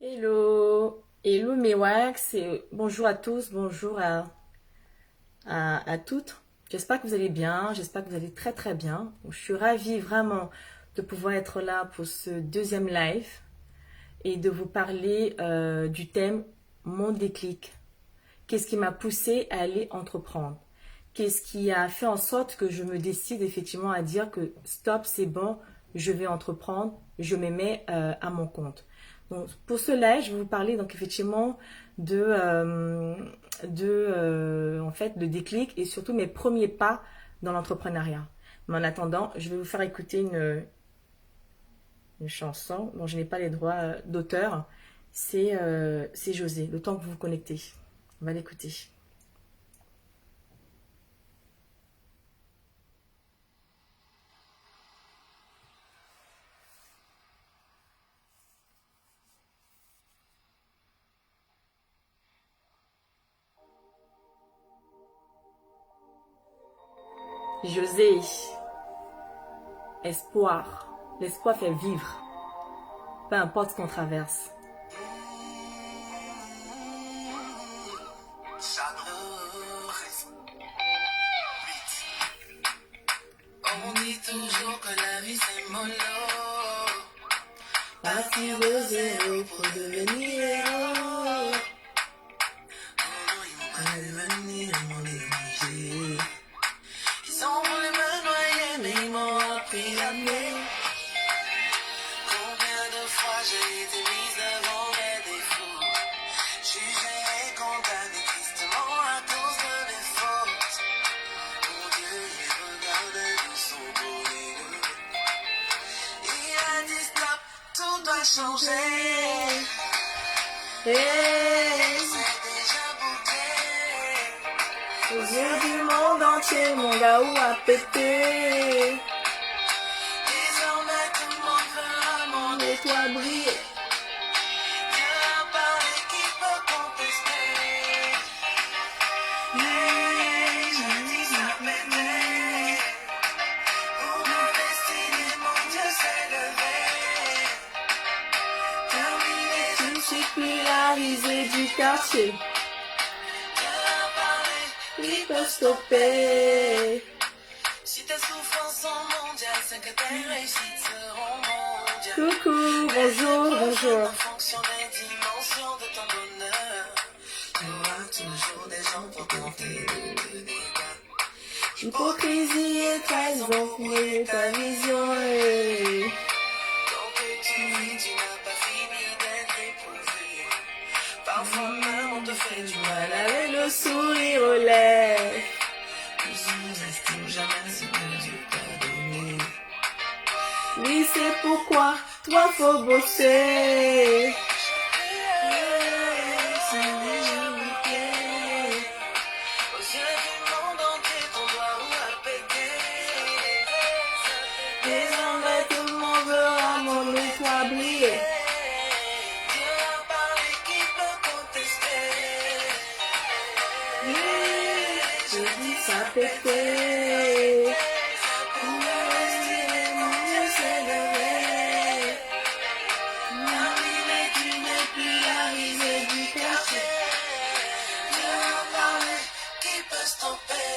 Hello, hello mes wax et bonjour à tous, bonjour à toutes. J'espère que vous allez bien, j'espère que vous allez très très bien. Je suis ravie vraiment de pouvoir être là pour ce deuxième live et de vous parler du thème mon déclic. Qu'est-ce qui m'a poussé à aller entreprendre? Qu'est-ce qui a fait en sorte que je me décide effectivement à dire que stop, c'est bon, je vais entreprendre, je me mets à mon compte. Donc, pour cela, je vais vous parler donc effectivement en fait, de déclic et surtout mes premiers pas dans l'entrepreneuriat. Mais en attendant, je vais vous faire écouter une chanson dont je n'ai pas les droits d'auteur. C'est José, le temps que vous vous connectez. On va l'écouter. José, espoir. L'espoir fait vivre, peu importe ce qu'on traverse. On dit toujours que la vie c'est mollo. Partir de zéro pour devenir héros. Ils ont voulu me noyer mais ils m'ont appris à aimer. Combien de fois j'ai été mise devant mes défauts, jugée et condamnée tristement à cause de mes fautes. Mon Dieu, il regardait de son beau nez. Il a dit stop, tout doit changer. Hey. C'est déjà bouclé. Aux yeux du monde entier, mon gaou a pété. Désormais tout le monde verra mon étoile briller. Dieu a parlé, qui peut contester? Mais je dis ça m'aider. Pour me destiner, mon Dieu s'est levé. Terminé, je ne suis plus la risée du quartier. Qui peut stopper? Si tes souffrances sont mondiales, c'est que tes réussites seront mondiales. Coucou, bonjour, bonjour. En fonction des dimensions de ton bonheur, tu auras toujours des gens pour tenter de dégâts. Hypocrisie et trahison pour ta vision. Donc tu vis, tu n'as pas fini d'être éprouvé. Parfois même on te fait du mal avec le sourire aux lèvres. Ne sous-estime jamais ce que Dieu t'a donné. Oui, c'est pourquoi toi faut bosser. C'est déjà bouclé. Aux yeux du monde entier, ton doigt ou à péter. Désormais tout le monde verra mon étoile briller. Ça pété. Mon Dieu s'est levé. Terminé, tu n'es plus la risée du quartier. Dieu a parlé, qui peut stopper?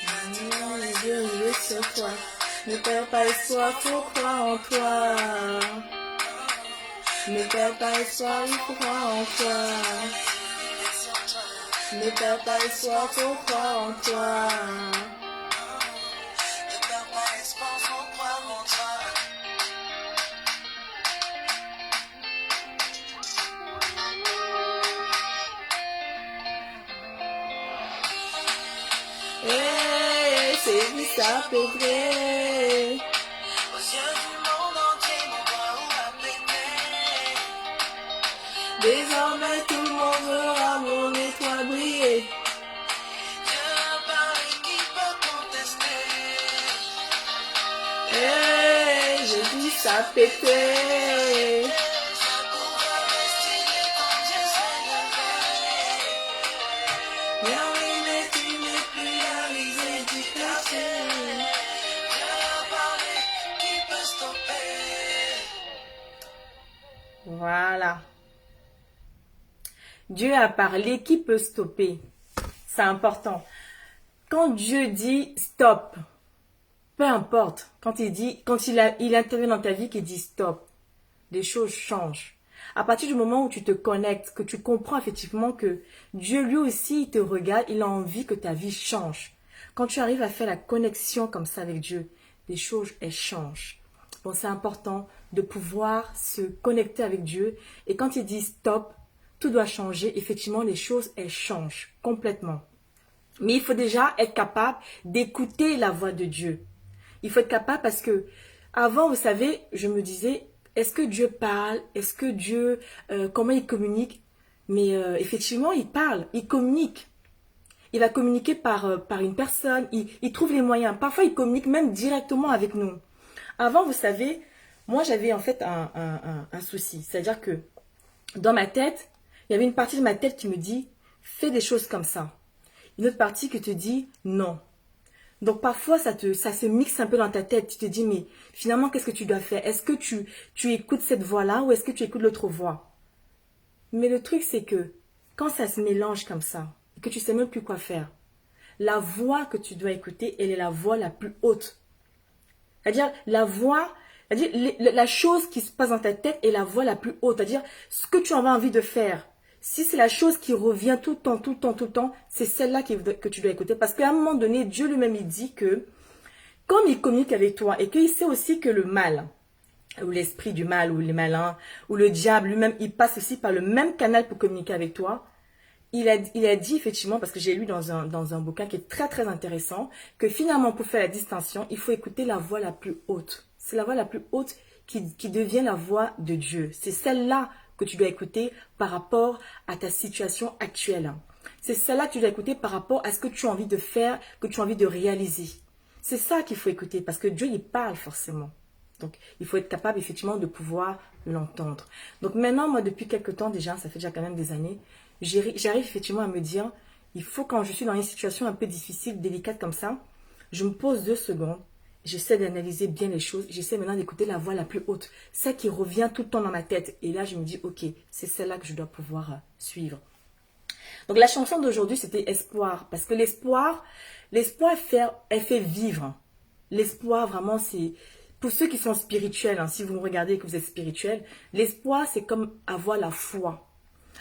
Maintenant les yeux rivés sur toi. Ne perds pas espoir, faut croire en toi. Ne perds pas espoir, il faut croire en toi. Ne perds pas espoir, faut croire en toi. Ne perds pas espoir, faut croire en toi. Hey, c'est dit ça peut vrai. Aux yeux du monde entier, mon doigt ou à péter. Désormais tout le monde verra mon étoile briller. Dieu a parlé, qui peut contester? Hey, je dis ça péter. Mais oui, mais tu n'es plus là. Voilà. Dieu a parlé, qui peut stopper? C'est important. Quand Dieu dit stop, peu importe, quand il intervient dans ta vie, qu'il dit stop, les choses changent. À partir du moment où tu te connectes, que tu comprends effectivement que Dieu lui aussi il te regarde, il a envie que ta vie change. Quand tu arrives à faire la connexion comme ça avec Dieu, les choses elles changent. Bon, c'est important de pouvoir se connecter avec Dieu et quand il dit stop, tout doit changer. Effectivement, les choses elles changent complètement. Mais il faut déjà être capable d'écouter la voix de Dieu. Il faut être capable parce que avant, vous savez, je me disais, est-ce que Dieu parle? Est-ce que Dieu, comment il communique? Mais effectivement, il parle, il communique. Il va communiquer par une personne, il trouve les moyens. Parfois, il communique même directement avec nous. Avant, vous savez, moi, j'avais en fait un souci. C'est-à-dire que dans ma tête, il y avait une partie de ma tête qui me dit, fais des choses comme ça. Une autre partie qui te dit, non. Donc parfois, ça se mixe un peu dans ta tête. Tu te dis, mais finalement, qu'est-ce que tu dois faire? Est-ce que tu écoutes cette voix-là ou est-ce que tu écoutes l'autre voix? Mais le truc, c'est que quand ça se mélange comme ça, et que tu sais même plus quoi faire, la voix que tu dois écouter, elle est la voix la plus haute. C'est-à-dire, la chose qui se passe dans ta tête est la voix la plus haute. C'est-à-dire, ce que tu as envie de faire. Si c'est la chose qui revient tout le temps, c'est celle-là que tu dois écouter. Parce qu'à un moment donné, Dieu lui-même, il dit que, comme il communique avec toi, et qu'il sait aussi que le mal, ou l'esprit du mal, ou les malins, ou le diable lui-même, il passe aussi par le même canal pour communiquer avec toi, il a dit effectivement, parce que j'ai lu dans un bouquin qui est très très intéressant, que finalement pour faire la distinction, il faut écouter la voix la plus haute. C'est la voix la plus haute qui devient la voix de Dieu. C'est celle-là que tu dois écouter par rapport à ta situation actuelle. C'est celle-là que tu dois écouter par rapport à ce que tu as envie de faire, que tu as envie de réaliser. C'est ça qu'il faut écouter parce que Dieu, il parle forcément. Donc, il faut être capable effectivement de pouvoir l'entendre. Donc maintenant, moi, depuis quelques temps déjà, ça fait déjà quand même des années, j'arrive effectivement à me dire, il faut quand je suis dans une situation un peu difficile, délicate comme ça, je me pose 2 secondes, j'essaie d'analyser bien les choses, j'essaie maintenant d'écouter la voix la plus haute, celle qui revient tout le temps dans ma tête. Et là, je me dis, ok, c'est celle-là que je dois pouvoir suivre. Donc la chanson d'aujourd'hui, c'était Espoir, parce que l'espoir, elle fait vivre. L'espoir, vraiment, c'est... Pour ceux qui sont spirituels, hein, si vous me regardez et que vous êtes spirituel, l'espoir, c'est comme avoir la foi.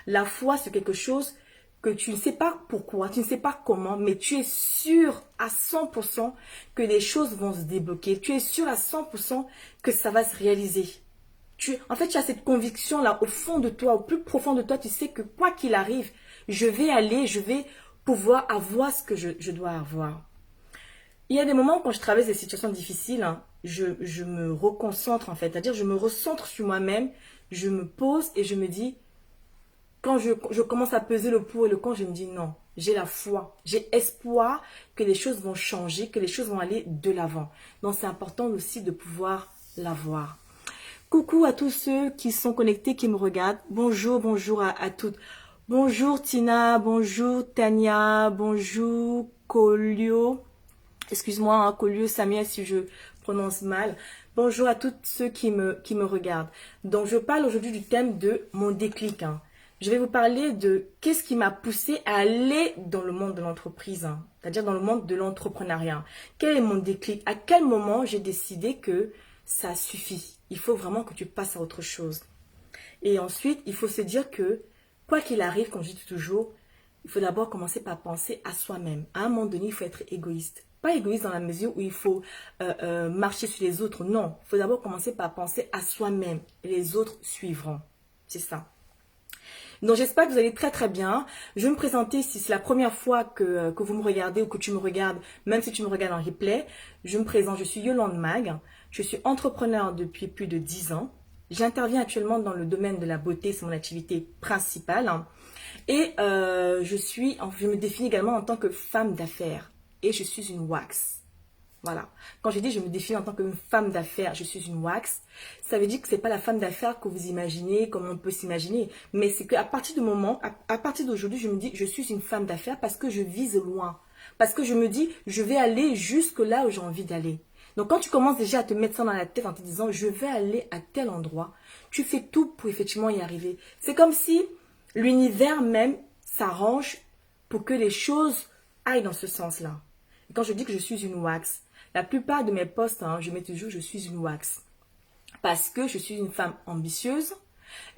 La foi, c'est quelque chose que tu ne sais pas pourquoi, tu ne sais pas comment, mais tu es sûr à 100% que les choses vont se débloquer. Tu es sûr à 100% que ça va se réaliser. En fait, tu as cette conviction-là au fond de toi, au plus profond de toi, tu sais que quoi qu'il arrive, je vais pouvoir avoir ce que je dois avoir. Il y a des moments quand je traverse des situations difficiles, hein, je me reconcentre en fait, c'est-à-dire je me recentre sur moi-même, je me pose et je me dis, quand je commence à peser le pour et le contre, je me dis non, j'ai la foi, j'ai espoir que les choses vont changer, que les choses vont aller de l'avant. Donc c'est important aussi de pouvoir l'avoir. Coucou à tous ceux qui sont connectés, qui me regardent. Bonjour, bonjour à toutes. Bonjour Tina, bonjour Tania, bonjour Colio. Excuse-moi, hein, Colio, Samia, si je prononce mal. Bonjour à tous ceux qui me regardent. Donc, je parle aujourd'hui du thème de mon déclic. Hein. Je vais vous parler de qu'est-ce qui m'a poussé à aller dans le monde de l'entreprise, hein, c'est-à-dire dans le monde de l'entrepreneuriat. Quel est mon déclic? À quel moment j'ai décidé que ça suffit? Il faut vraiment que tu passes à autre chose. Et ensuite, il faut se dire que, quoi qu'il arrive, comme je dis toujours, il faut d'abord commencer par penser à soi-même. À un moment donné, il faut être égoïste. Pas égoïste dans la mesure où il faut marcher sur les autres. Non, il faut d'abord commencer par penser à soi-même. Et les autres suivront. C'est ça. Donc j'espère que vous allez très très bien. Je vais me présenter si c'est la première fois que vous me regardez ou que tu me regardes, même si tu me regardes en replay. Je me présente, je suis Yolande Mag. Je suis entrepreneur depuis plus de 10 ans. J'interviens actuellement dans le domaine de la beauté, c'est mon activité principale. Et je me définis également en tant que femme d'affaires. Et je suis une wax. Voilà. Quand je dis je me définis en tant que femme d'affaires, je suis une wax, ça veut dire que ce n'est pas la femme d'affaires que vous imaginez, comme on peut s'imaginer. Mais c'est qu'à partir du moment, à partir d'aujourd'hui, je me dis je suis une femme d'affaires parce que je vise loin. Parce que je me dis je vais aller jusque là où j'ai envie d'aller. Donc quand tu commences déjà à te mettre ça dans la tête en te disant je vais aller à tel endroit, tu fais tout pour effectivement y arriver. C'est comme si l'univers même s'arrange pour que les choses aillent dans ce sens-là. Et quand je dis que je suis une wax, la plupart de mes posts, je mets toujours je suis une wax. Parce que je suis une femme ambitieuse,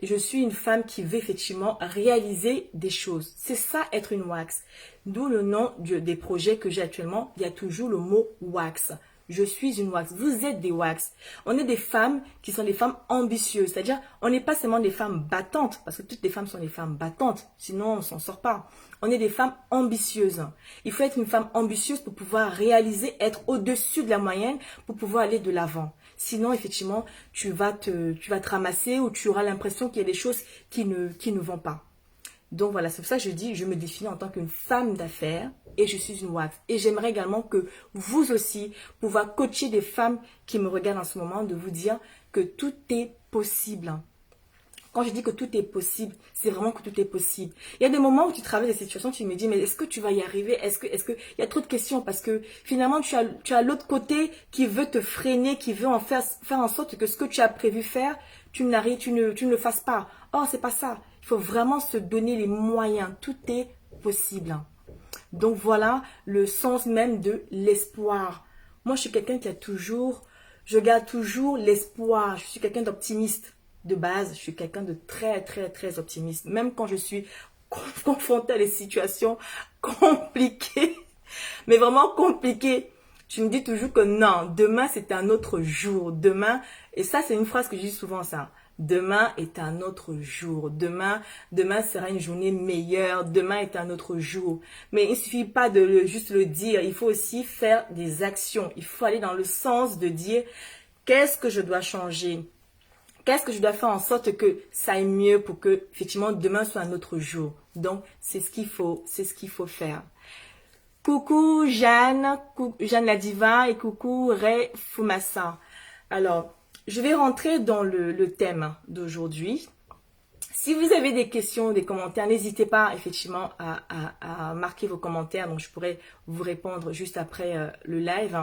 et je suis une femme qui veut effectivement réaliser des choses. C'est ça être une wax. D'où le nom des projets que j'ai actuellement, il y a toujours le mot wax. Je suis une wax. Vous êtes des wax. On est des femmes qui sont des femmes ambitieuses. C'est-à-dire, on n'est pas seulement des femmes battantes, parce que toutes les femmes sont des femmes battantes. Sinon, on ne s'en sort pas. On est des femmes ambitieuses. Il faut être une femme ambitieuse pour pouvoir réaliser, être au-dessus de la moyenne, pour pouvoir aller de l'avant. Sinon, effectivement, tu vas te ramasser ou tu auras l'impression qu'il y a des choses qui ne vont pas. Donc voilà, c'est pour ça que je dis, je me définis en tant qu'une femme d'affaires et je suis une wax. Et j'aimerais également que vous aussi, pouvoir coacher des femmes qui me regardent en ce moment, de vous dire que tout est possible. Quand je dis que tout est possible, c'est vraiment que tout est possible. Il y a des moments où tu travailles des situations, tu me dis, mais est-ce que tu vas y arriver? Est-ce que, il y a trop de questions parce que finalement, tu as l'autre côté qui veut te freiner, qui veut faire en sorte que ce que tu as prévu faire, tu ne le fasses pas. Oh, c'est pas ça. Il faut vraiment se donner les moyens. Tout est possible. Donc voilà le sens même de l'espoir. Moi, je suis quelqu'un je garde toujours l'espoir. Je suis quelqu'un d'optimiste. De base, je suis quelqu'un de très, très, très optimiste. Même quand je suis confrontée à des situations compliquées, mais vraiment compliquées, je me dis toujours que non, demain c'est un autre jour. Demain, et ça c'est une phrase que je dis souvent ça. Demain est un autre jour. Demain sera une journée meilleure. Demain est un autre jour. Mais il ne suffit pas de juste le dire. Il faut aussi faire des actions. Il faut aller dans le sens de dire qu'est-ce que je dois changer? Qu'est-ce que je dois faire en sorte que ça aille mieux pour que, effectivement, demain soit un autre jour? Donc, c'est ce qu'il faut faire. Coucou Jeanne la diva et coucou Ray Fumassa. Alors, je vais rentrer dans le thème d'aujourd'hui. Si vous avez des questions, des commentaires, n'hésitez pas effectivement à marquer vos commentaires. Donc, je pourrais vous répondre juste après le live.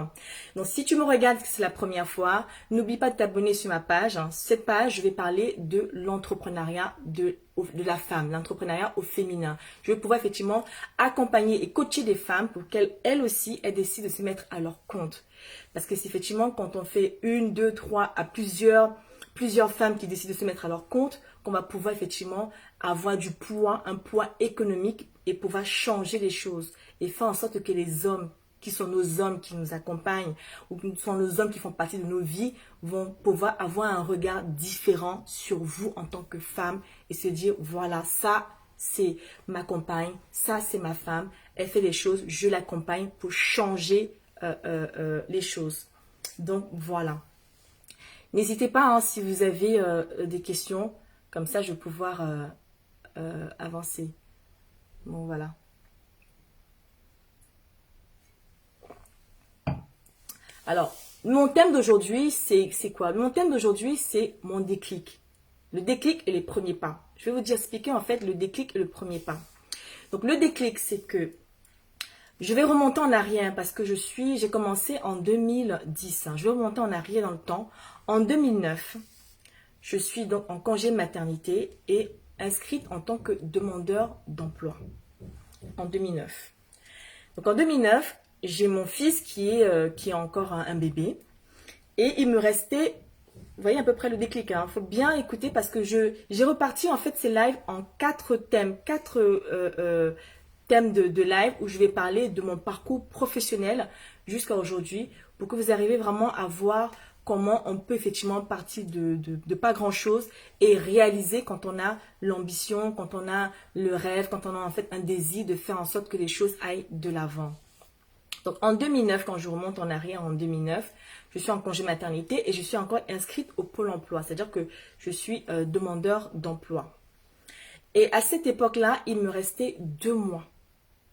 Donc, si tu me regardes, c'est la première fois, n'oublie pas de t'abonner sur ma page. Cette page, je vais parler de l'entrepreneuriat de la femme, l'entrepreneuriat au féminin. Je vais pouvoir effectivement accompagner et coacher des femmes pour qu'elles aussi, elles décident de se mettre à leur compte. Parce que c'est effectivement quand on fait une, deux, trois, à plusieurs femmes qui décident de se mettre à leur compte, qu'on va pouvoir effectivement avoir du poids, un poids économique et pouvoir changer les choses et faire en sorte que les hommes qui sont nos hommes qui nous accompagnent ou qui sont nos hommes qui font partie de nos vies vont pouvoir avoir un regard différent sur vous en tant que femme et se dire voilà, ça c'est ma compagne, ça c'est ma femme, elle fait les choses, je l'accompagne pour changer les choses. Donc voilà. N'hésitez pas si vous avez des questions. Comme ça, je vais pouvoir avancer. Bon, voilà. Alors, mon thème d'aujourd'hui, c'est quoi? Mon thème d'aujourd'hui, c'est mon déclic. Le déclic et les premiers pas. Je vais vous expliquer en fait le déclic et le premier pas. Donc, le déclic, c'est que je vais remonter en arrière parce que j'ai commencé en 2010. Je vais remonter en arrière dans le temps. En 2009, je suis donc en congé de maternité et inscrite en tant que demandeur d'emploi. En 2009. Donc en 2009, j'ai mon fils qui est encore un bébé. Et il me restait, vous voyez à peu près le déclic. Il faut bien écouter parce que j'ai reparti en fait ces lives en 4 thèmes. 4 thèmes de live où je vais parler de mon parcours professionnel jusqu'à aujourd'hui pour que vous arriviez vraiment à voir comment on peut effectivement partir de pas grand chose et réaliser quand on a l'ambition, quand on a le rêve, quand on a en fait un désir de faire en sorte que les choses aillent de l'avant. Donc en 2009, quand je remonte en arrière en 2009, je suis en congé maternité et je suis encore inscrite au Pôle emploi, c'est-à-dire que je suis demandeur d'emploi. Et à cette époque-là, il me restait 2 mois.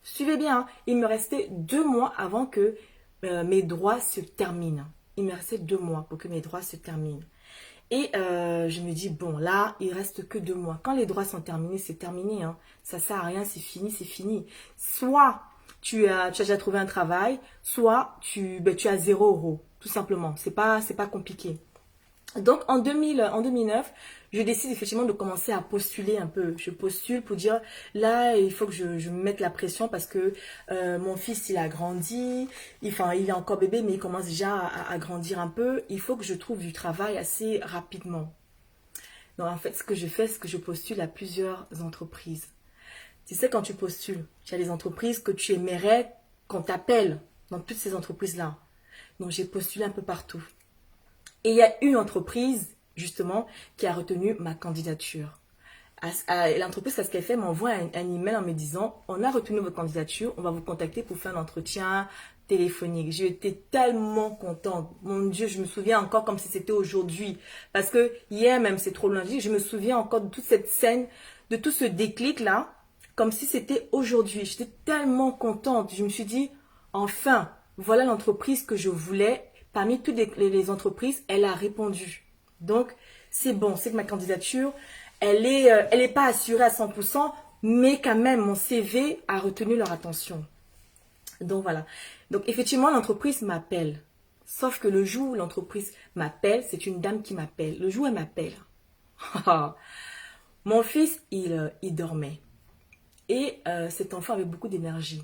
Suivez bien, il me restait 2 mois avant que mes droits se terminent. Il me restait 2 mois pour que mes droits se terminent. Et je me dis, bon, là, il reste que 2 mois. Quand les droits sont terminés, c'est terminé. Ça ne sert à rien, c'est fini, c'est fini. Soit tu as déjà trouvé un travail, soit tu as 0 €. tout simplement. C'est pas compliqué. Donc en 2009, je décide effectivement de commencer à postuler un peu. Je postule pour dire, là, il faut que je me mette la pression parce que mon fils, il a grandi. Enfin, il est encore bébé, mais il commence déjà à grandir un peu. Il faut que je trouve du travail assez rapidement. Donc en fait, ce que je fais, c'est que je postule à plusieurs entreprises. Tu sais, quand tu postules, tu as des entreprises que tu aimerais qu'on t'appelle dans toutes ces entreprises-là. Donc j'ai postulé un peu partout. Et il y a une entreprise, justement, qui a retenu ma candidature. L'entreprise, ce qu'elle fait, m'envoie un email en me disant, on a retenu votre candidature, on va vous contacter pour faire un entretien téléphonique. J'étais tellement contente. Mon Dieu, je me souviens encore comme si c'était aujourd'hui. Parce que hier même, c'est trop lundi, je me souviens encore de toute cette scène, de tout ce déclic-là, comme si c'était aujourd'hui. J'étais tellement contente. Je me suis dit, enfin, voilà l'entreprise que je voulais. Parmi toutes les entreprises, elle a répondu. Donc, c'est bon. C'est que ma candidature, elle est pas assurée à 100%, mais quand même, mon CV a retenu leur attention. Donc, voilà. Donc, effectivement, l'entreprise m'appelle. Sauf que le jour où l'entreprise m'appelle, c'est une dame qui m'appelle. Le jour où elle m'appelle, mon fils, il dormait. Et cet enfant avait beaucoup d'énergie.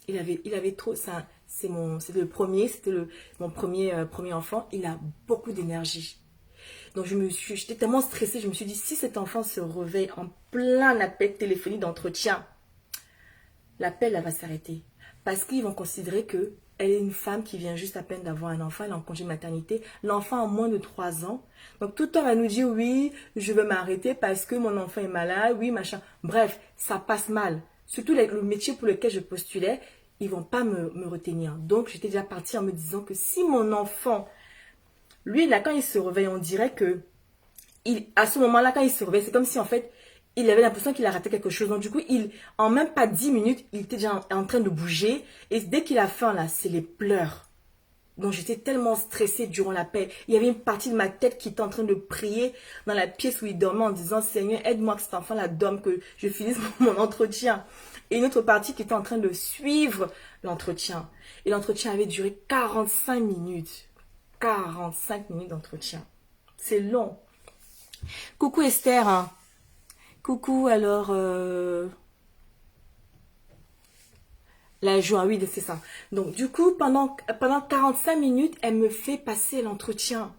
Il avait trop, c'était le premier, mon premier enfant, il a beaucoup d'énergie. Donc j'étais tellement stressée, je me suis dit, si cet enfant se réveille en plein appel téléphonique d'entretien, l'appel va s'arrêter. Parce qu'ils vont considérer que elle est une femme qui vient juste à peine d'avoir un enfant, elle est en congé de maternité, l'enfant a moins de 3 ans. Donc tout le temps, elle va nous dire, oui, je veux m'arrêter parce que mon enfant est malade, oui, machin. Bref, ça passe mal. Surtout le métier pour lequel je postulais, ils vont pas me retenir. Donc, j'étais déjà partie en me disant que si mon enfant, lui, là, quand il se réveille, on dirait que, à ce moment-là, quand il se réveille, c'est comme si, en fait, il avait l'impression qu'il a raté quelque chose. Donc, du coup, en même pas 10 minutes, il était déjà en train de bouger. Et dès qu'il a faim, là, c'est les pleurs. Donc, j'étais tellement stressée durant l'appel. Il y avait une partie de ma tête qui était en train de prier dans la pièce où il dormait en disant, Seigneur, aide-moi que cet enfant-là dorme, que je finisse mon entretien. Et une autre partie qui était en train de suivre l'entretien. Et l'entretien avait duré 45 minutes. 45 minutes d'entretien. C'est long. Coucou Esther. Hein. Coucou, alors... La joie, oui, c'est ça. Donc, du coup, pendant 45 minutes, elle me fait passer l'entretien.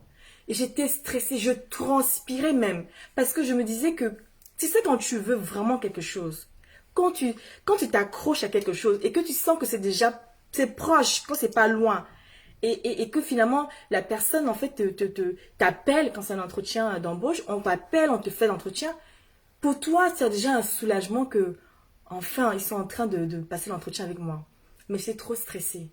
Et j'étais stressée, je transpirais même. Parce que je me disais que, tu sais, quand tu veux vraiment quelque chose, quand tu t'accroches à quelque chose et que tu sens que c'est proche, quand c'est pas loin, et que finalement, la personne, en fait, t'appelle quand c'est un entretien d'embauche, on t'appelle, on te fait l'entretien. Pour toi, c'est déjà un soulagement que, enfin, ils sont en train de passer l'entretien avec moi. Mais c'est trop stressé.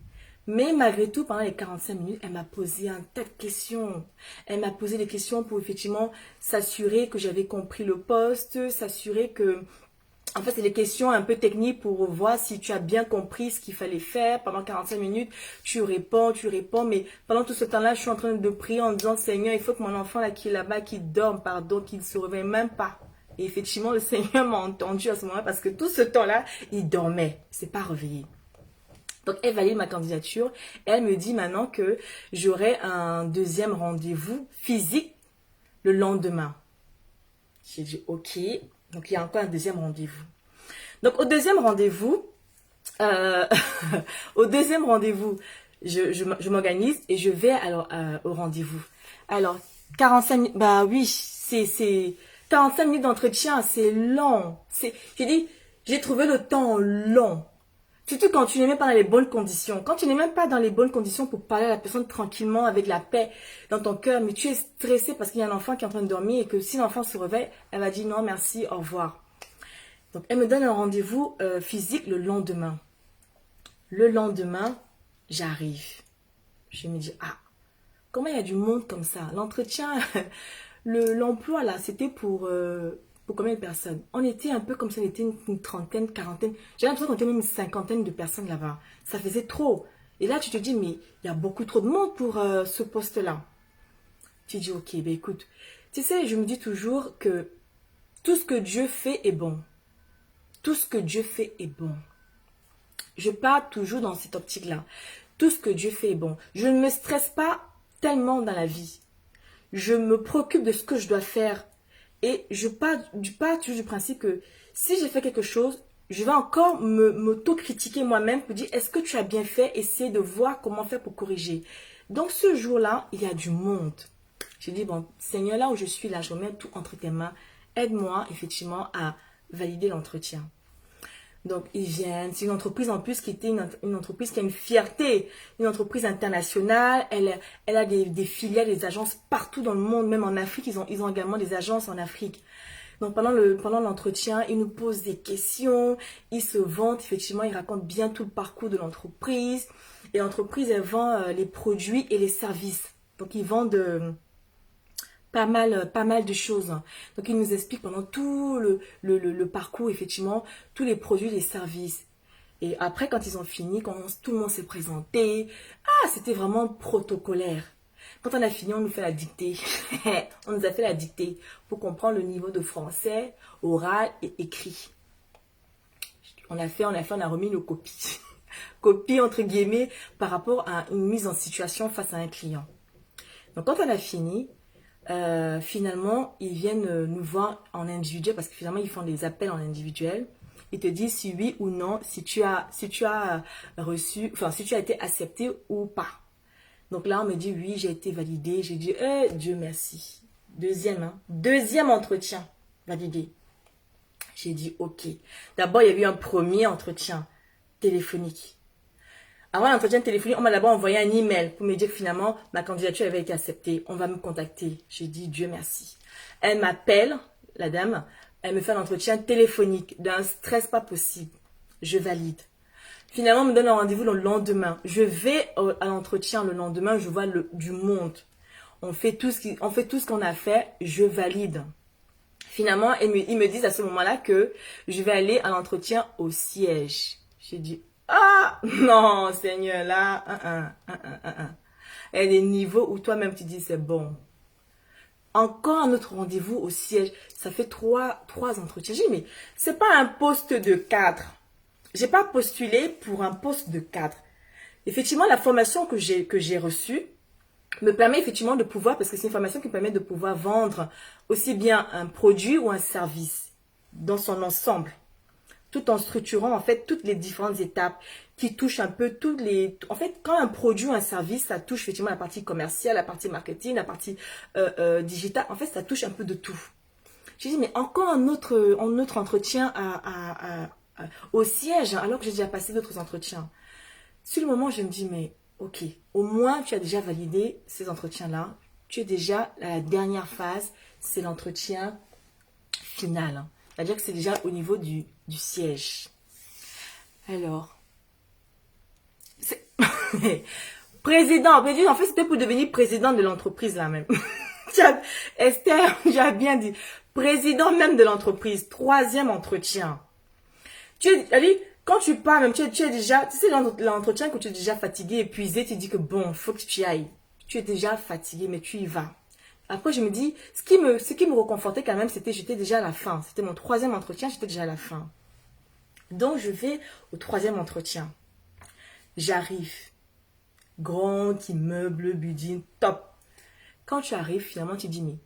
Mais malgré tout, pendant les 45 minutes, elle m'a posé un tas de questions. Elle m'a posé des questions pour effectivement s'assurer que j'avais compris le poste, s'assurer que... En fait, c'est des questions un peu techniques pour voir si tu as bien compris ce qu'il fallait faire. Pendant 45 minutes, tu réponds, mais pendant tout ce temps-là, je suis en train de prier en disant, Seigneur, il faut que mon enfant là qui est là-bas, qui dorme, pardon, qu'il ne se réveille même pas. Et effectivement, le Seigneur m'a entendu à ce moment-là parce que tout ce temps-là, il dormait. Il ne s'est pas réveillé. Donc, elle valide ma candidature. Elle me dit maintenant que j'aurai un deuxième rendez-vous physique le lendemain. J'ai dit, ok. Donc, il y a encore un deuxième rendez-vous. Donc, au deuxième rendez-vous, je m'organise et je vais alors au rendez-vous. Alors, 45 minutes, bah oui, c'est 45 minutes d'entretien, c'est long. J'ai trouvé le temps long. Surtout quand tu n'es même pas dans les bonnes conditions. Quand tu n'es même pas dans les bonnes conditions pour parler à la personne tranquillement, avec la paix dans ton cœur, mais tu es stressé parce qu'il y a un enfant qui est en train de dormir et que si l'enfant se réveille, elle va dire non, merci, au revoir. Donc, elle me donne un rendez-vous physique le lendemain. Le lendemain, j'arrive. Je me dis, ah, comment il y a du monde comme ça? L'entretien, l'emploi là, c'était pour combien de personnes? On était un peu comme ça, on était une trentaine, quarantaine. J'ai l'impression qu'on était même une cinquantaine de personnes là-bas. Ça faisait trop. Et là, tu te dis, mais il y a beaucoup trop de monde pour ce poste-là. Tu dis, ok, ben écoute. Tu sais, je me dis toujours que tout ce que Dieu fait est bon. Tout ce que Dieu fait est bon. Je pars toujours dans cette optique-là. Tout ce que Dieu fait est bon. Je ne me stresse pas tellement dans la vie. Je me préoccupe de ce que je dois faire. Et je pars toujours du principe que si j'ai fait quelque chose, je vais encore m'auto-critiquer moi-même pour dire est-ce que tu as bien fait, essayer de voir comment faire pour corriger. Donc ce jour-là, il y a du monde. J'ai dit, bon, Seigneur, là où je suis, là, je remets tout entre tes mains. Aide-moi, effectivement, à valider l'entretien. Donc, ils viennent. C'est une entreprise, en plus, qui était une entreprise qui a une fierté. Une entreprise internationale. Elle a des filiales, des agences partout dans le monde. Même en Afrique, ils ont également des agences en Afrique. Donc, pendant l'entretien, ils nous posent des questions. Ils se vantent, effectivement. Ils racontent bien tout le parcours de l'entreprise. Et l'entreprise, elle vend les produits et les services. Donc, ils vendent... pas mal de choses. Donc, il nous explique pendant tout le parcours, effectivement, tous les produits, les services. Et après, quand ils ont fini, quand tout le monde s'est présenté, c'était vraiment protocolaire. Quand on a fini, on nous fait la dictée. On nous a fait la dictée pour comprendre le niveau de français, oral et écrit. On a remis nos copies. Copies, entre guillemets, par rapport à une mise en situation face à un client. Donc, quand on a fini, finalement, ils viennent nous voir en individuel parce que finalement, ils font des appels en individuel. Ils te disent si oui ou non, si tu as reçu, enfin, si tu as été accepté ou pas. Donc là, on me dit oui, j'ai été validé. J'ai dit, Dieu merci. Deuxième entretien validé. J'ai dit, ok. D'abord, il y a eu un premier entretien téléphonique. Avant l'entretien téléphonique, on m'a d'abord envoyé un email pour me dire que finalement, ma candidature avait été acceptée. On va me contacter. J'ai dit, Dieu merci. Elle m'appelle, la dame. Elle me fait un entretien téléphonique d'un stress pas possible. Je valide. Finalement, on me donne un rendez-vous le lendemain. Je vais à l'entretien le lendemain. Je vois du monde. On fait tout ce qu'on a fait. Je valide. Finalement, ils me disent à ce moment-là que je vais aller à l'entretien au siège. J'ai dit, non, Seigneur, là, Il y a des niveaux où toi-même tu dis c'est bon. Encore un autre rendez-vous au siège. Ça fait trois entretiens. J'ai dit, mais c'est pas un poste de cadre. J'ai pas postulé pour un poste de cadre. Effectivement, la formation que j'ai reçue me permet effectivement de pouvoir, parce que c'est une formation qui me permet de pouvoir vendre aussi bien un produit ou un service dans son ensemble, tout en structurant en fait toutes les différentes étapes qui touchent un peu toutes les... En fait, quand un produit ou un service, ça touche effectivement la partie commerciale, la partie marketing, la partie digitale. En fait, ça touche un peu de tout. J'ai dit, mais encore un autre entretien au siège, alors que j'ai déjà passé d'autres entretiens. Sur le moment, je me dis, mais ok, au moins tu as déjà validé ces entretiens-là. Tu es déjà à la dernière phase, c'est l'entretien final. C'est-à-dire que c'est déjà au niveau du siège. Alors, président, en fait, c'était pour devenir président de l'entreprise là même. Esther, tu as bien dit. Président même de l'entreprise, troisième entretien. Quand tu pars, même tu es déjà, tu sais, l'entretien que tu es déjà fatigué, épuisé, tu dis que bon, faut que tu y ailles. Tu es déjà fatigué, mais tu y vas. Après, je me dis, ce qui me reconfortait quand même, c'était j'étais déjà à la fin. C'était mon troisième entretien, j'étais déjà à la fin. Donc, je vais au troisième entretien. J'arrive. Grand immeuble, building, top. Quand tu arrives, finalement, tu dis, mais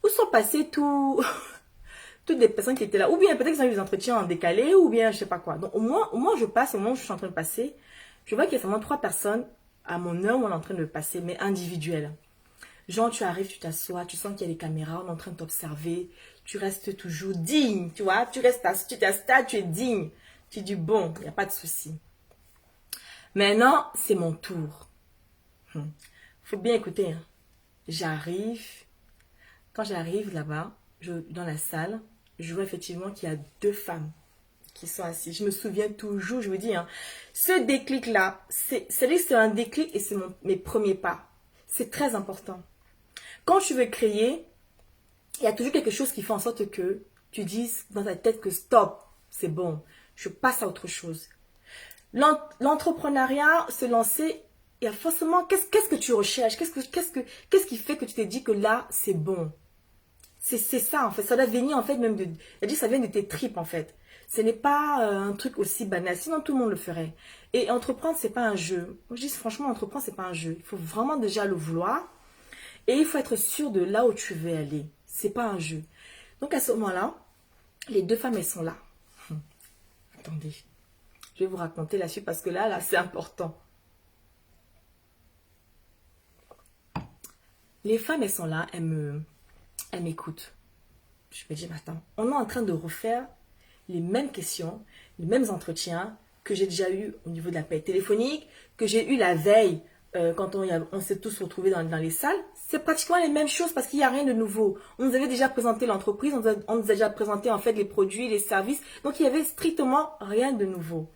où sont passés toutes les personnes qui étaient là? Ou bien peut-être qu'ils ont eu des entretiens en décalé, ou bien je sais pas quoi. Donc, au moins je passe, au moment où je suis en train de passer, je vois qu'il y a seulement 3 personnes à mon heure où on est en train de passer, mais individuelles. Genre, tu arrives, tu t'assois, tu sens qu'il y a les caméras, on est en train de t'observer, tu restes toujours digne, tu vois, tu t'astas, tu es digne. Tu dis, bon, il n'y a pas de souci. Maintenant, c'est mon tour. Faut bien écouter. Hein. J'arrive. Quand j'arrive là-bas, dans la salle, je vois effectivement qu'il y a 2 femmes qui sont assises. Je me souviens toujours, je me dis, hein, ce déclic-là, c'est un déclic et c'est mes premiers pas. C'est très important. Quand tu veux créer, il y a toujours quelque chose qui fait en sorte que tu dises dans ta tête que stop, c'est bon, je passe à autre chose. L'entrepreneuriat, se lancer, il y a forcément, qu'est-ce que tu recherches? Qu'est-ce qui fait que tu te dis que là, c'est bon? C'est ça, en fait. Ça doit venir, en fait, même ça vient de tes tripes, en fait. Ce n'est pas un truc aussi banal, sinon tout le monde le ferait. Et entreprendre, c'est pas un jeu. Moi, je dis franchement, entreprendre, c'est pas un jeu. Il faut vraiment déjà le vouloir. Et il faut être sûr de là où tu veux aller. C'est pas un jeu. Donc à ce moment-là, les deux femmes, elles sont là. Attendez. Je vais vous raconter la suite parce que là, c'est important. Les femmes, elles sont là, elles m'écoutent. Je me dis, mais attends, on est en train de refaire les mêmes questions, les mêmes entretiens que j'ai déjà eu au niveau de l'appel téléphonique, que j'ai eu la veille quand on s'est tous retrouvés dans les salles. C'est pratiquement les mêmes choses parce qu'il n'y a rien de nouveau. On nous avait déjà présenté l'entreprise, on nous a déjà présenté en fait les produits, les services. Donc il n'y avait strictement rien de nouveau.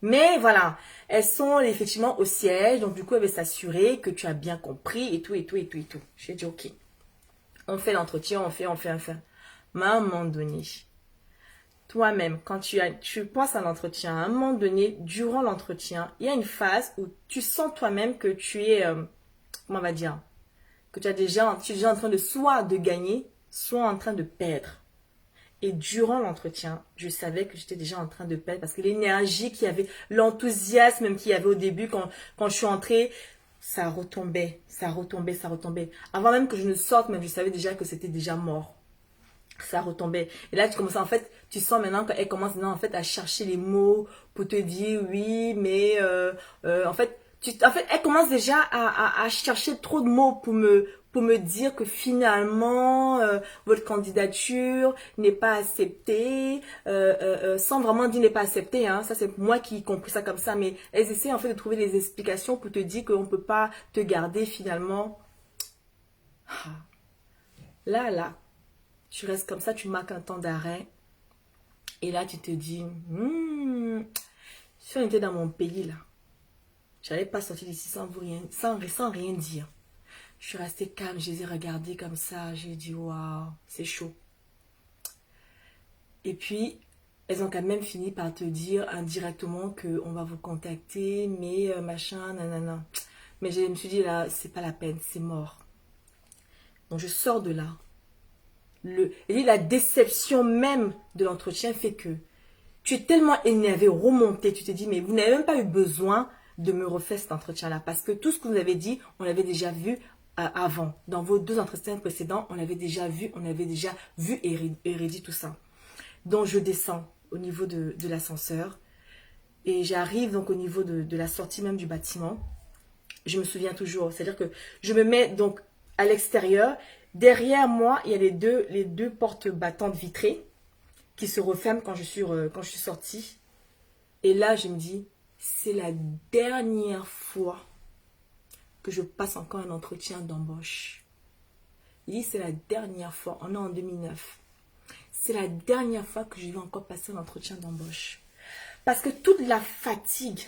Mais voilà, elles sont effectivement au siège, donc du coup elles veulent s'assurer que tu as bien compris et tout, et tout, et tout, et tout. J'ai dit ok, on fait l'entretien, on fait. Mais à un moment donné, toi-même, quand tu penses à l'entretien, à un moment donné, durant l'entretien, il y a une phase où tu sens toi-même que tu es, comment on va dire, que tu es déjà en train de soit de gagner, soit en train de perdre. Et durant l'entretien, je savais que j'étais déjà en train de perdre parce que l'énergie qu'il y avait, l'enthousiasme même qu'il y avait au début quand je suis entrée, ça retombait. Avant même que je ne sorte, même je savais déjà que c'était déjà mort. Ça retombait. Et là, tu commences en fait, tu sens maintenant qu'elle commence maintenant en fait à chercher les mots pour te dire oui, mais en fait, elle commence déjà à chercher trop de mots pour me dire que finalement votre candidature n'est pas acceptée, sans vraiment dire n'est pas acceptée. Hein, ça c'est moi qui ai compris ça comme ça, mais elles essaient en fait de trouver des explications pour te dire qu'on ne peut pas te garder finalement. Là. Tu restes comme ça, tu marques un temps d'arrêt. Et là, tu te dis, si on était dans mon pays, là, je n'allais pas sortir d'ici sans rien dire. Je suis restée calme, je les ai regardés comme ça. J'ai dit, waouh, c'est chaud. Et puis, elles ont quand même fini par te dire indirectement qu'on va vous contacter, mais machin, nanana. Mais je me suis dit, là, c'est pas la peine, c'est mort. Donc, je sors de là. La déception même de l'entretien fait que tu es tellement énervé, remonté, tu te dis mais vous n'avez même pas eu besoin de me refaire cet entretien-là parce que tout ce que vous avez dit, on l'avait déjà vu avant. Dans vos 2 entretiens précédents, on l'avait déjà vu et redit tout ça. Donc je descends au niveau de l'ascenseur et j'arrive donc au niveau de la sortie même du bâtiment. Je me souviens toujours, c'est-à-dire que je me mets donc à l'extérieur. Derrière moi, il y a les deux portes battantes vitrées qui se referment quand je suis sortie. Et là, je me dis, c'est la dernière fois que je passe encore un entretien d'embauche. Il dit, c'est la dernière fois, on est en 2009. C'est la dernière fois que je vais encore passer un entretien d'embauche. Parce que toute la fatigue,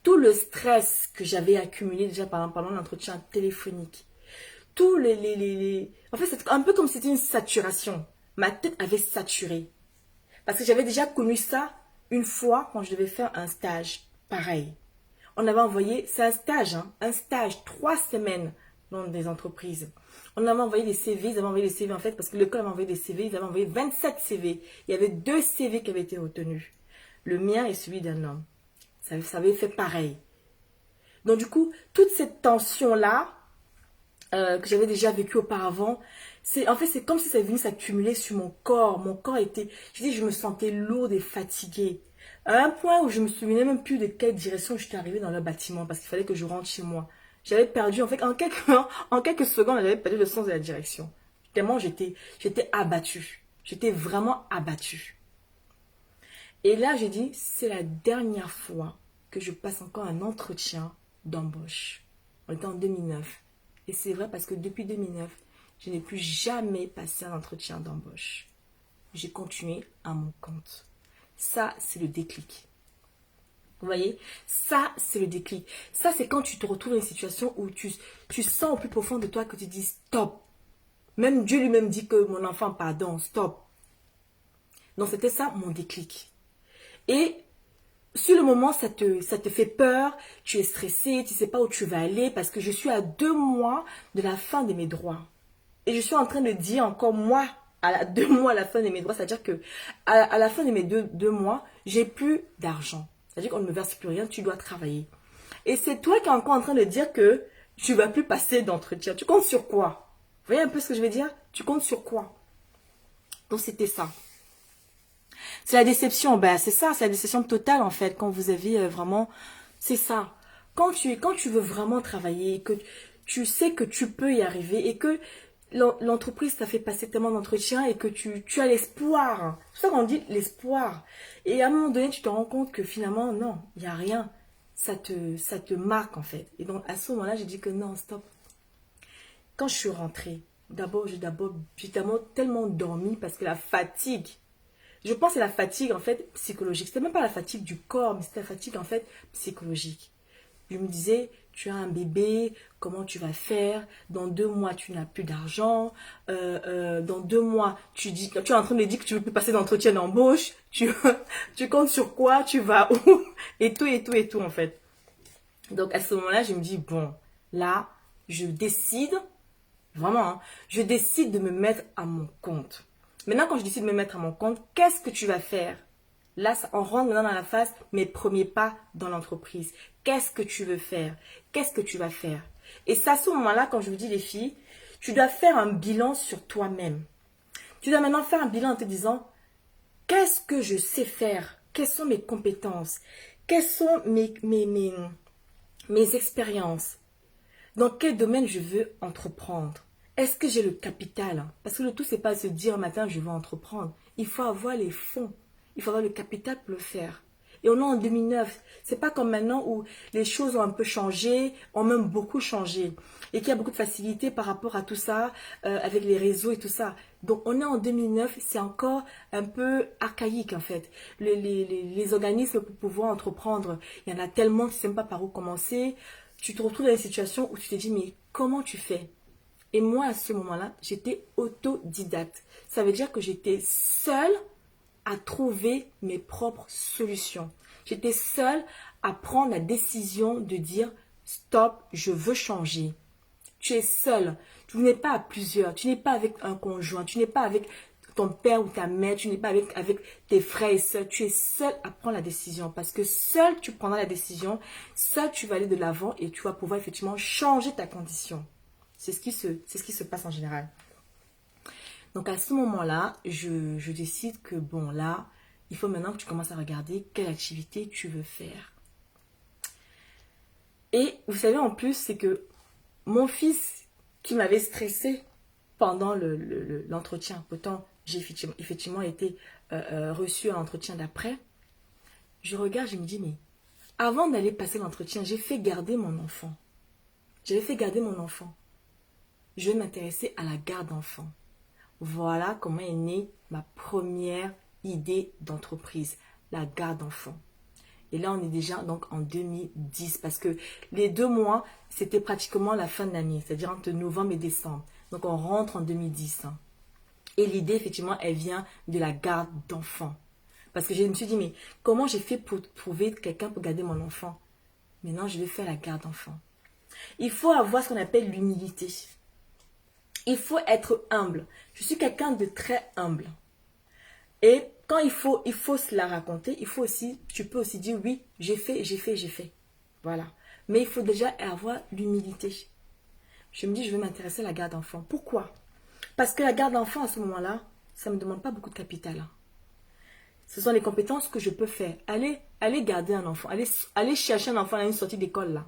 tout le stress que j'avais accumulé déjà pendant l'entretien téléphonique, En fait, c'est un peu comme si c'était une saturation. Ma tête avait saturé. Parce que j'avais déjà connu ça une fois quand je devais faire un stage. Pareil. On avait envoyé, c'est un stage, hein, un stage, 3 semaines dans des entreprises. On avait envoyé des CV, ils avaient envoyé des CV en fait, parce que l'école avait envoyé des CV, ils avaient envoyé 27 CV. Il y avait 2 CV qui avaient été retenus. Le mien et celui d'un homme. Ça avait fait pareil. Donc du coup, toute cette tension-là, que j'avais déjà vécu auparavant, en fait c'est comme si ça venait s'accumuler sur mon corps. Mon corps était, je me sentais lourde et fatiguée. À un point où je me souvenais même plus de quelle direction j'étais arrivée dans le bâtiment parce qu'il fallait que je rentre chez moi. J'avais perdu, en fait, en quelques secondes, j'avais perdu le sens de la direction. Tellement j'étais abattue. J'étais vraiment abattue. Et là, j'ai dit, c'est la dernière fois que je passe encore un entretien d'embauche. On était en 2009. Et c'est vrai parce que depuis 2009, je n'ai plus jamais passé un entretien d'embauche. J'ai continué à mon compte. Ça, c'est le déclic. Vous voyez? Ça, c'est le déclic. Ça, c'est quand tu te retrouves dans une situation où tu sens au plus profond de toi que tu dis stop. Même Dieu lui-même dit que mon enfant, pardon, stop. Donc, c'était ça mon déclic. Et sur le moment, ça te fait peur, tu es stressé, tu ne sais pas où tu vas aller parce que je suis à 2 mois de la fin de mes droits. Et je suis en train de dire encore moi, 2 mois à la fin de mes droits, c'est-à-dire que à la fin de mes deux mois, j'ai plus d'argent. C'est-à-dire qu'on ne me verse plus rien, tu dois travailler. Et c'est toi qui es encore en train de dire que tu vas plus passer d'entretien. Tu comptes sur quoi? Vous voyez un peu ce que je veux dire? Tu comptes sur quoi? Donc c'était ça. C'est la déception, ben c'est ça, c'est la déception totale en fait, quand vous avez vraiment, c'est ça. Quand tu veux vraiment travailler, que tu sais que tu peux y arriver et que l'entreprise t'a fait passer tellement d'entretiens et que tu as l'espoir. C'est ça qu'on dit l'espoir. Et à un moment donné, tu te rends compte que finalement, non, il n'y a rien. Ça te marque en fait. Et donc à ce moment-là, j'ai dit que non, stop. Quand je suis rentrée, j'ai tellement dormi parce que la fatigue, je pense que c'est la fatigue en fait psychologique. C'était même pas la fatigue du corps, mais c'était la fatigue en fait psychologique. Je me disais, tu as un bébé, comment tu vas faire? Dans 2 mois, tu n'as plus d'argent. Dans 2 mois, tu es en train de dire que tu ne veux plus passer d'entretien d'embauche. Tu comptes sur quoi? Tu vas où? Et tout en fait. Donc à ce moment-là, je me dis, bon, là, je décide, vraiment, hein, je décide de me mettre à mon compte. Maintenant, quand je décide de me mettre à mon compte, qu'est-ce que tu vas faire? Là, on rentre maintenant dans la phase, mes premiers pas dans l'entreprise. Qu'est-ce que tu veux faire? Qu'est-ce que tu vas faire? Et c'est à ce moment-là, quand je vous dis les filles, tu dois faire un bilan sur toi-même. Tu dois maintenant faire un bilan en te disant, qu'est-ce que je sais faire? Quelles sont mes compétences? Quelles sont mes expériences? Dans quel domaine je veux entreprendre? Est-ce que j'ai le capital? Parce que le tout, c'est pas se dire un matin, je veux entreprendre. Il faut avoir les fonds. Il faut avoir le capital pour le faire. Et on est en 2009. C'est pas comme maintenant où les choses ont un peu changé, ont même beaucoup changé. Et qu'il y a beaucoup de facilité par rapport à tout ça, avec les réseaux et tout ça. Donc on est en 2009, c'est encore un peu archaïque en fait. Les organismes pour pouvoir entreprendre, il y en a tellement, tu ne sais même pas par où commencer. Tu te retrouves dans une situation où tu te dis, mais comment tu fais? Et moi, à ce moment-là, j'étais autodidacte. Ça veut dire que j'étais seule à trouver mes propres solutions. J'étais seule à prendre la décision de dire, stop, je veux changer. Tu es seule. Tu n'es pas à plusieurs. Tu n'es pas avec un conjoint. Tu n'es pas avec ton père ou ta mère. Tu n'es pas avec tes frères et sœurs. Tu es seule à prendre la décision. Parce que seule, tu prendras la décision. Seule, tu vas aller de l'avant et tu vas pouvoir effectivement changer ta condition. C'est ce qui se passe en général. Donc à ce moment-là, je décide que bon là, il faut maintenant que tu commences à regarder quelle activité tu veux faire. Et vous savez en plus, c'est que mon fils qui m'avait stressé pendant l'entretien, pourtant j'ai effectivement été reçue à l'entretien d'après, je regarde, je me dis, mais avant d'aller passer l'entretien, j'ai fait garder mon enfant. J'avais fait garder mon enfant. Je vais m'intéresser à la garde d'enfants. Voilà comment est née ma première idée d'entreprise, la garde d'enfants. Et là, on est déjà donc en 2010 parce que les 2 mois, c'était pratiquement la fin de l'année, c'est-à-dire entre novembre et décembre. Donc, on rentre en 2010. Hein. Et l'idée, effectivement, elle vient de la garde d'enfants. Parce que je me suis dit, mais comment j'ai fait pour trouver quelqu'un pour garder mon enfant? Maintenant, je vais faire la garde d'enfants. Il faut avoir ce qu'on appelle l'humilité. Il faut être humble. Je suis quelqu'un de très humble. Et quand il faut se la raconter, tu peux aussi dire oui, j'ai fait. Voilà. Mais il faut déjà avoir l'humilité. Je me dis, je vais m'intéresser à la garde d'enfants. Pourquoi? Parce que la garde d'enfants, à ce moment-là, ça ne me demande pas beaucoup de capital. Hein. Ce sont les compétences que je peux faire. Allez garder un enfant. Allez chercher un enfant à une sortie d'école, là.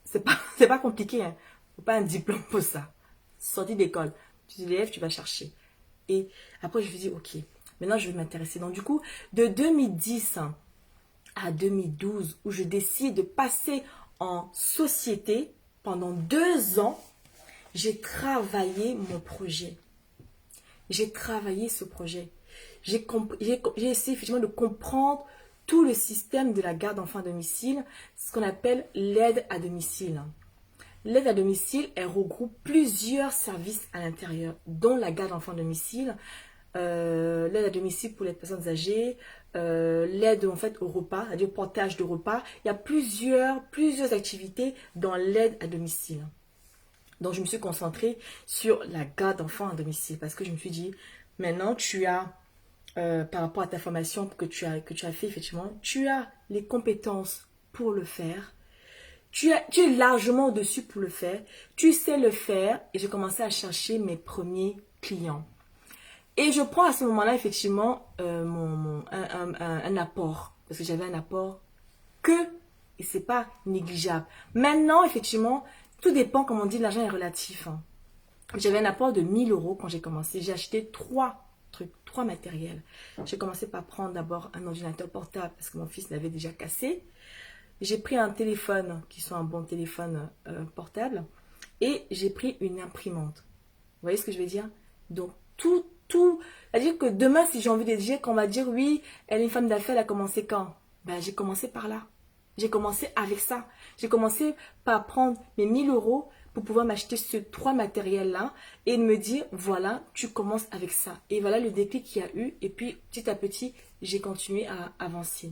C'est pas compliqué. Hein. Faut pas un diplôme pour ça. Sortie d'école. Tu te lèves, tu vas chercher. Et après, je me dis, ok, maintenant, je vais m'intéresser. Donc, du coup, de 2010 à 2012, où je décide de passer en société, pendant 2 ans, j'ai travaillé mon projet. J'ai travaillé ce projet. J'ai essayé effectivement de comprendre tout le système de la garde d'enfants à domicile, ce qu'on appelle l'aide à domicile. L'aide à domicile, elle regroupe plusieurs services à l'intérieur, dont la garde d'enfants à domicile, l'aide à domicile pour les personnes âgées, l'aide en fait au repas, c'est-à-dire au portage de repas. Il y a plusieurs activités dans l'aide à domicile. Donc je me suis concentrée sur la garde d'enfants à domicile parce que je me suis dit, Maintenant, tu as, par rapport à ta formation que tu as fait, effectivement, tu as les compétences pour le faire. Tu es largement au-dessus pour le faire. Tu sais le faire. Et j'ai commencé à chercher mes premiers clients. Et je prends à ce moment-là, effectivement, un apport. Parce que j'avais un apport que, et c'est pas négligeable. Maintenant, effectivement, tout dépend, comme on dit, l'argent est relatif. Hein. J'avais un apport de 1 000 € quand j'ai commencé. J'ai acheté 3 trucs, 3 matériels. J'ai commencé par prendre d'abord un ordinateur portable parce que mon fils l'avait déjà cassé. J'ai pris un téléphone, qui soit un bon téléphone portable, et j'ai pris une imprimante. Vous voyez ce que je veux dire? Donc, tout. C'est-à-dire que demain, si j'ai envie de dire, qu'on va dire, oui, elle est une femme d'affaires, elle a commencé quand? Ben, j'ai commencé par là. J'ai commencé avec ça. J'ai commencé par prendre mes 1 000 € pour pouvoir m'acheter ces 3 matériels-là et me dire, voilà, tu commences avec ça. Et voilà le déclic qu'il y a eu. Et puis, petit à petit, j'ai continué à avancer.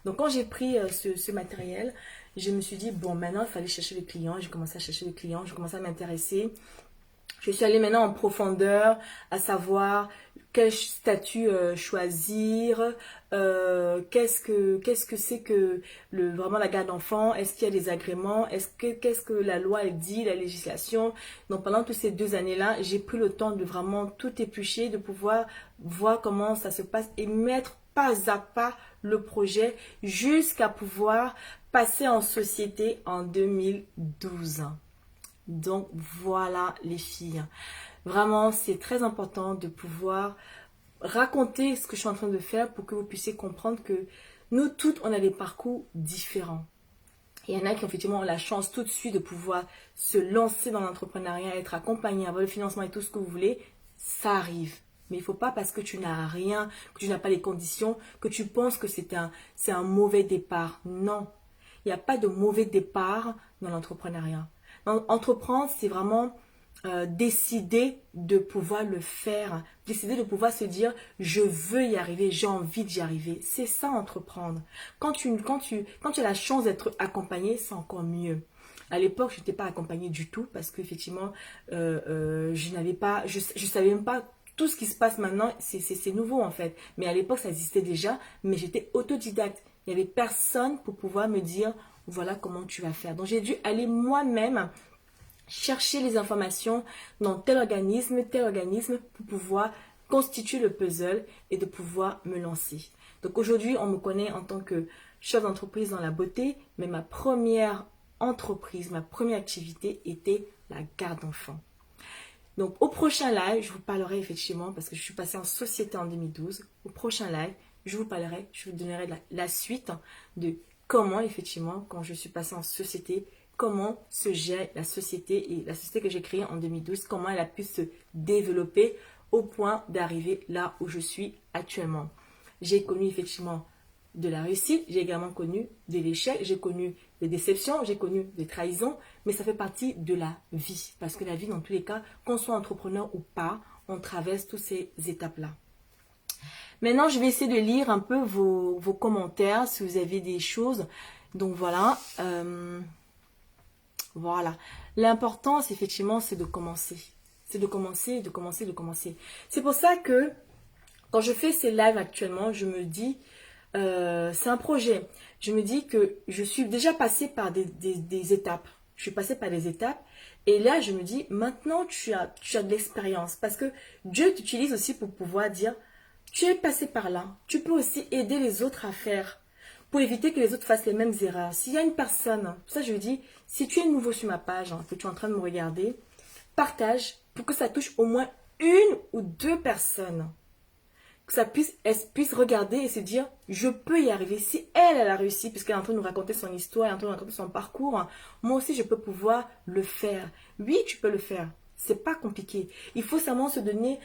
Donc, quand j'ai pris ce matériel, je me suis dit, bon, maintenant, il fallait chercher les clients. J'ai commencé à chercher les clients. J'ai commencé à m'intéresser. Je suis allée maintenant en profondeur, à savoir quel statut choisir, qu'est-ce que c'est que vraiment la garde d'enfants, est-ce qu'il y a des agréments, qu'est-ce que la loi elle dit, la législation. Donc pendant toutes ces 2 années-là, j'ai pris le temps de vraiment tout éplucher, de pouvoir voir comment ça se passe et mettre pas à pas le projet jusqu'à pouvoir passer en société en 2012. Donc voilà les filles. Vraiment, c'est très important de pouvoir raconter ce que je suis en train de faire pour que vous puissiez comprendre que nous toutes, on a des parcours différents. Il y en a qui effectivement ont la chance tout de suite de pouvoir se lancer dans l'entrepreneuriat, être accompagné, avoir le financement et tout ce que vous voulez. Ça arrive. Mais il ne faut pas parce que tu n'as rien, que tu n'as pas les conditions, que tu penses que c'est un mauvais départ. Non, il n'y a pas de mauvais départ dans l'entrepreneuriat. Entreprendre, c'est vraiment décider de pouvoir le faire, décider de pouvoir se dire je veux y arriver, j'ai envie d'y arriver. C'est ça entreprendre. Quand tu as la chance d'être accompagné, c'est encore mieux. À l'époque, je n'étais pas accompagnée du tout parce qu'effectivement, je savais même pas tout ce qui se passe maintenant, c'est nouveau en fait. Mais à l'époque, ça existait déjà, mais j'étais autodidacte. Il n'y avait personne pour pouvoir me dire voilà comment tu vas faire. Donc j'ai dû aller moi-même chercher les informations dans tel organisme pour pouvoir constituer le puzzle et de pouvoir me lancer. Donc aujourd'hui, on me connaît en tant que chef d'entreprise dans la beauté, mais ma première entreprise, ma première activité était la garde d'enfants. Donc au prochain live, je vous parlerai effectivement, parce que je suis passée en société en 2012, au prochain live, je vous parlerai, je vous donnerai la suite de comment effectivement, quand je suis passée en société, comment se gère la société et la société que j'ai créée en 2012, comment elle a pu se développer au point d'arriver là où je suis actuellement. J'ai connu effectivement de la réussite, j'ai également connu de l'échec, j'ai connu des déceptions, j'ai connu des trahisons, mais ça fait partie de la vie. Parce que la vie, dans tous les cas, qu'on soit entrepreneur ou pas, on traverse toutes ces étapes-là. Maintenant, je vais essayer de lire un peu vos commentaires, si vous avez des choses. Donc voilà. Voilà. L'important, effectivement, c'est de commencer. C'est de commencer, de commencer, de commencer. C'est pour ça que, quand je fais ces lives actuellement, je me dis, c'est un projet. Je me dis que je suis déjà passée par des étapes. Je suis passée par des étapes. Et là, je me dis, maintenant, tu as de l'expérience. Parce que Dieu t'utilise aussi pour pouvoir dire, tu es passé par là. Tu peux aussi aider les autres à faire. Pour éviter que les autres fassent les mêmes erreurs. S'il y a une personne, ça je dis, si tu es nouveau sur ma page, que tu es en train de me regarder, partage pour que ça touche au moins 1 ou 2 personnes. Que ça elle puisse regarder et se dire, je peux y arriver. Si elle a réussi, puisqu'elle est en train de nous raconter son histoire, elle est en train de nous raconter son parcours, moi aussi je peux pouvoir le faire. Oui, tu peux le faire. C'est pas compliqué. Il faut seulement se donner,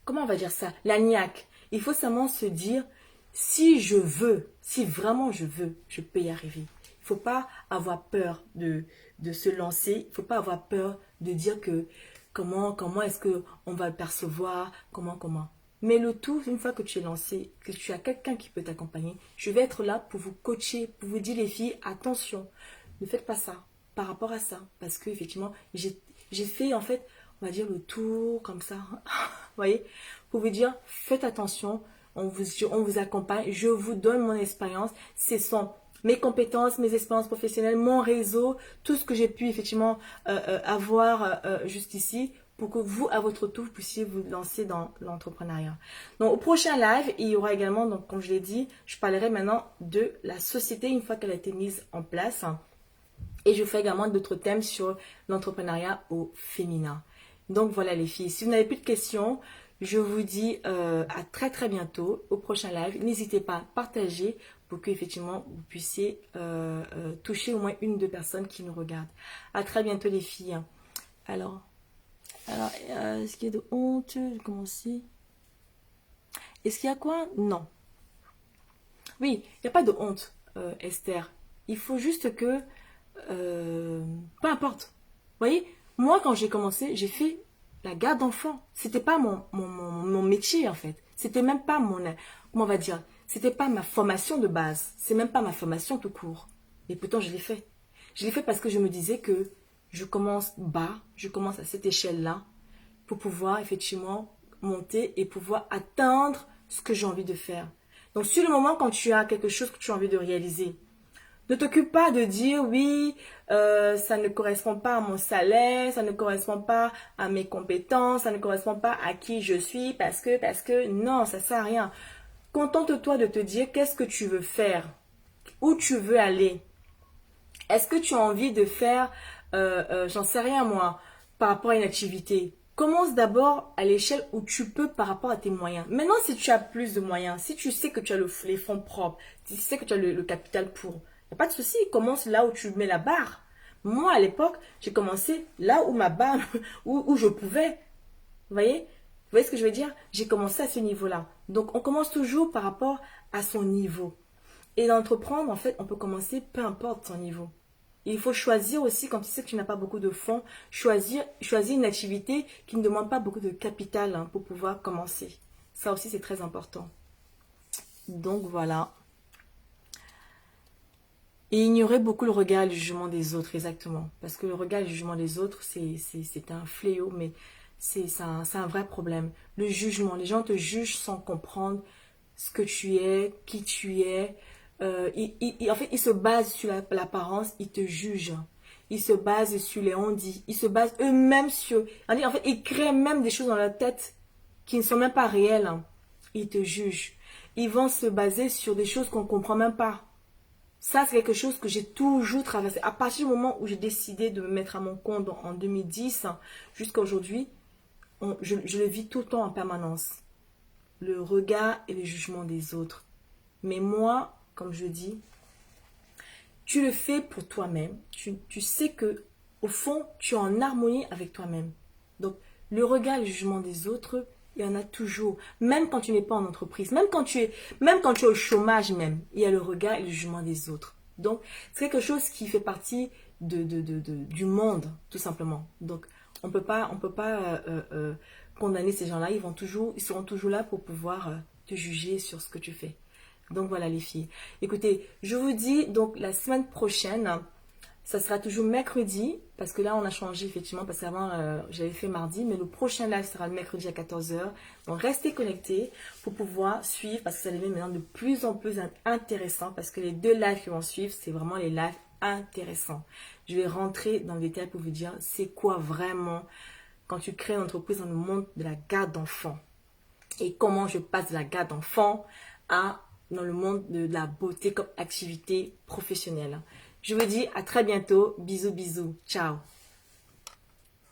comment on va dire ça, la niaque. Il faut seulement se dire, si je veux, si vraiment je veux, je peux y arriver. Il ne faut pas avoir peur de se lancer. Il ne faut pas avoir peur de dire que comment est-ce qu'on va le percevoir, comment. Mais le tout, une fois que tu es lancé, que tu as quelqu'un qui peut t'accompagner, je vais être là pour vous coacher, pour vous dire les filles, attention, ne faites pas ça par rapport à ça. Parce que effectivement, j'ai fait en fait, on va dire le tour comme ça. Vous voyez, vous pouvez dire, faites attention, on vous accompagne, je vous donne mon expérience, ce sont mes compétences, mes expériences professionnelles, mon réseau, tout ce que j'ai pu effectivement avoir jusqu'ici pour que vous, à votre tour, vous puissiez vous lancer dans l'entrepreneuriat. Donc, au prochain live, il y aura également, donc, comme je l'ai dit, je parlerai maintenant de la société une fois qu'elle a été mise en place. Et je fais également d'autres thèmes sur l'entrepreneuriat au féminin. Donc, voilà les filles. Si vous n'avez plus de questions, je vous dis à très très bientôt au prochain live. N'hésitez pas à partager pour que effectivement vous puissiez toucher au moins une ou deux personnes qui nous regardent. À très bientôt les filles. Alors est-ce qu'il y a de honte? Je commence. Est-ce qu'il y a quoi? Non. Oui, il n'y a pas de honte, Esther. Il faut juste que peu importe. Vous voyez, moi quand j'ai commencé, j'ai fait la garde d'enfants. C'était pas mon métier en fait. C'était même pas comment on va dire, c'était pas ma formation de base. C'est même pas ma formation tout court. Et pourtant je l'ai fait. Je l'ai fait parce que je me disais que je commence bas, je commence à cette échelle-là pour pouvoir effectivement monter et pouvoir atteindre ce que j'ai envie de faire. Donc sur le moment quand tu as quelque chose que tu as envie de réaliser, ne t'occupe pas de dire oui, ça ne correspond pas à mon salaire, ça ne correspond pas à mes compétences, ça ne correspond pas à qui je suis, parce que, non, ça sert à rien. Contente-toi de te dire qu'est-ce que tu veux faire, où tu veux aller. Est-ce que tu as envie de faire, j'en sais rien moi, par rapport à une activité. Commence d'abord à l'échelle où tu peux par rapport à tes moyens. Maintenant, si tu as plus de moyens, si tu sais que tu as les fonds propres, si tu sais que tu as le capital pour, il n'y a pas de souci, commence là où tu mets la barre. Moi, à l'époque, j'ai commencé là où ma barre, où je pouvais. Vous voyez ce que je veux dire? J'ai commencé à ce niveau-là. Donc, on commence toujours par rapport à son niveau. Et d'entreprendre, en fait, on peut commencer peu importe son niveau. Il faut choisir aussi, quand tu sais que tu n'as pas beaucoup de fonds, choisir une activité qui ne demande pas beaucoup de capital pour pouvoir commencer. Ça aussi, c'est très important. Donc, voilà. Et ignorer beaucoup le regard et le jugement des autres, exactement. Parce que le regard et le jugement des autres, c'est un fléau, mais c'est un vrai problème. Le jugement, les gens te jugent sans comprendre ce que tu es, qui tu es. En fait, ils se basent sur l'apparence, ils te jugent. Ils se basent sur les on-dit. Ils se basent eux-mêmes sur... En fait, ils créent même des choses dans leur tête qui ne sont même pas réelles. Ils te jugent. Ils vont se baser sur des choses qu'on ne comprend même pas. Ça, c'est quelque chose que j'ai toujours traversé. À partir du moment où j'ai décidé de me mettre à mon compte en 2010 jusqu'à aujourd'hui, je le vis tout le temps en permanence. Le regard et le jugement des autres. Mais moi, comme je dis, tu le fais pour toi-même. Tu sais que au fond, tu es en harmonie avec toi-même. Donc, le regard et le jugement des autres, il y en a toujours. Même quand tu n'es pas en entreprise, même quand tu es au chômage même, il y a le regard et le jugement des autres. Donc, c'est quelque chose qui fait partie du monde, tout simplement. Donc, on peut pas condamner ces gens-là. Ils seront toujours là pour pouvoir te juger sur ce que tu fais. Donc voilà les filles. Écoutez, je vous dis donc la semaine prochaine, ça sera toujours mercredi, parce que là on a changé effectivement, parce qu'avant j'avais fait mardi, mais le prochain live sera le mercredi à 14 h. Donc restez connectés pour pouvoir suivre, parce que ça devient maintenant de plus en plus intéressant, parce que les 2 lives qui vont suivre, c'est vraiment les lives intéressants. Je vais rentrer dans le détail pour vous dire c'est quoi vraiment quand tu crées une entreprise dans le monde de la garde d'enfants. Et comment je passe de la garde d'enfants dans le monde de la beauté comme activité professionnelle. Je vous dis à très bientôt. Bisous, bisous. Ciao.